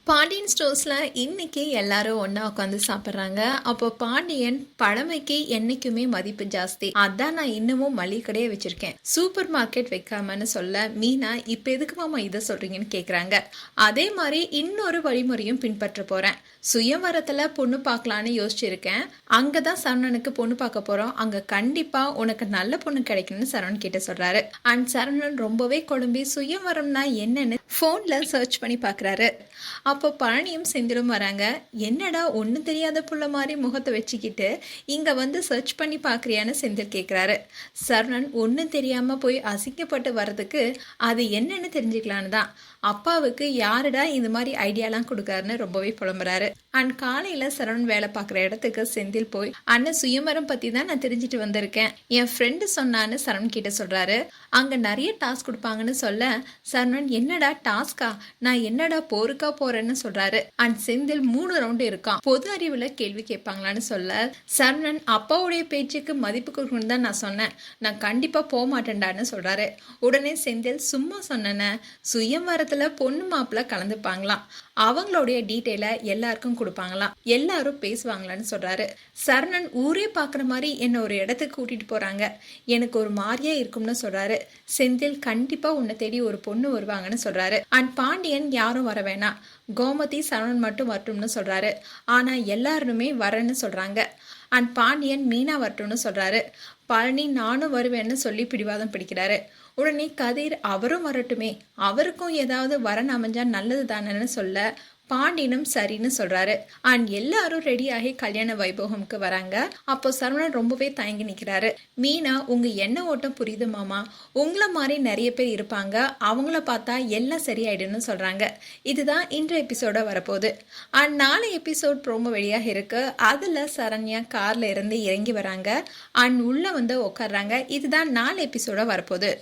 பாண்டியன் ஸ்டோர்ஸ்ல இன்னைக்கு எல்லாரும் ஒண்ணா உட்காந்து சாப்பிட்றாங்க. அப்போ பாண்டியன் பழமைக்கு என்னைக்குமே மதிப்பு ஜாஸ்தி, அதான் நான் இன்னமும் மளிகை கடையே வச்சிருக்கேன், சூப்பர் மார்க்கெட் வைக்காமன்னு சொல்ல மீனா இப்ப எதுக்கு மாமா இதை சொல்றீங்கன்னு கேக்குறாங்க. அதே மாதிரி இன்னொரு வழிமுறையும் பின்பற்ற போறேன். சுயவரத்துல பொண்ணு பார்க்கலான்னு யோசிச்சிருக்கேன். அங்கதான் சரவணனுக்கு பொண்ணு பார்க்க போறோம். அங்க கண்டிப்பா உனக்கு நல்ல பொண்ணு கிடைக்கும்னு சரவணன் கிட்ட சொல்றாரு. அண்ட் சரவணன் ரொம்பவே குழம்பி சுயவரம்னா என்னன்னு போன்ல சர்ச் பண்ணி பாக்குறாரு. அப்போ பழனியும் செந்திலும் வராங்க. என்னடா ஒண்ணு தெரியாத புள்ள மாதிரி முகத்தை வச்சுக்கிட்டு இங்க வந்து சர்ச் பண்ணி பாக்குறியான்னு செந்தில் கேக்குறாரு. சரவணன் ஒன்னும் தெரியாம போய் அசிங்கப்பட்டு வர்றதுக்கு அது என்னன்னு தெரிஞ்சுக்கலான்னு தான். அப்பாவுக்கு யாருடா இந்த மாதிரி ஐடியாலாம் கொடுக்காருன்னு ரொம்பவே புலம்புறாரு. அண்ட் காலையில சரவணன் வேலை பார்க்குற இடத்துக்கு செந்தில் போய் அண்ணன் சுயமரம் பத்தி தான் நான் தெரிஞ்சுட்டு வந்திருக்கேன், என் ஃப்ரெண்டு சொன்னான்னு சரவணன் கிட்ட சொல்றாரு. அங்க நிறைய டாஸ்க் கொடுப்பாங்கன்னு சொல்ல சரவணன் என்னடா டாஸ்கா, நான் என்னடா போருக்கா போறேன்னு சொல்றாரு. அண்ட் செந்தில் 3 ரவுண்டு இருக்கான், பொது அறிவுல கேள்வி கேட்பாங்களான்னு சொல்ல சரவணன் அப்பாவுடைய பேச்சுக்கு மதிப்பு கொடுக்கணும்னு தான் நான் சொன்னேன், நான் கண்டிப்பா போக மாட்டேன்டான்னு சொல்றாரு. உடனே செந்தில் சும்மா சொன்ன சுயமரத்துல பொண்ணு மாப்பிள்ள கலந்துப்பாங்களாம், அவங்களுடைய டீட்டெயில எல்லாருக்கும் கொடுப்பாங்களாம், எல்லாரும் பேசுவாங்களான்னு சொல்றாரு. சரவணன் ஊரே பாக்குற மாதிரி என்ன ஒரு இடத்துக்கு கூட்டிட்டு போறாங்க, எனக்கு ஒரு மாதிரியா இருக்கும்னு சொல்றாரு. செந்தில் கண்டிப்பா உன்னை தேடி ஒரு பொண்ணு வருவாங்கன்னு சொல்றாரு. அண்ட் பாண்டியன் யாரும் வர வேணாம், கோமதி சரவணன் மட்டும் வரட்டும்னு சொல்றாரு. ஆனா எல்லாருமே வரேன்னு சொல்றாங்க. அண்ட் பாண்டியன் மீனா வரட்டும்னு சொல்றாரு. பழனி நானும் வருவேன்னு சொல்லி பிடிவாதம் பிடிக்கிறாரு. உடனே கதிர் அவரும் வரட்டுமே, அவருக்கும் ஏதாவது வரன் அமைஞ்சா நல்லது தானேன்னு சொல்ல பாண்டியனும் சரின்னு சொல்றாரு. அண்ட் எல்லாரும் ரெடியாகி கல்யாண வைபோகம்க்கு வராங்க. அப்போ சரவணன் ரொம்பவே தயங்கி நிக்கிறாரு. மீனா உங்க எண்ண ஓட்டம் புரியுது மாமா, உங்களை மாதிரி நிறைய பேர் இருப்பாங்க, அவங்கள பார்த்தா எல்லாம் சரியாயிடுன்னு சொல்றாங்க. இதுதான் இன்றைய எபிசோட வரப்போகுது. அண்ட் 4 எபிசோட் ப்ரோமோ வெளியாக இருக்கு. அதுல சரண்யா கார்ல இருந்து இறங்கி வராங்க. அண்ட் உள்ள வந்து உட்காடுறாங்க. இதுதான் 4 எபிசோட வரப்போகுது.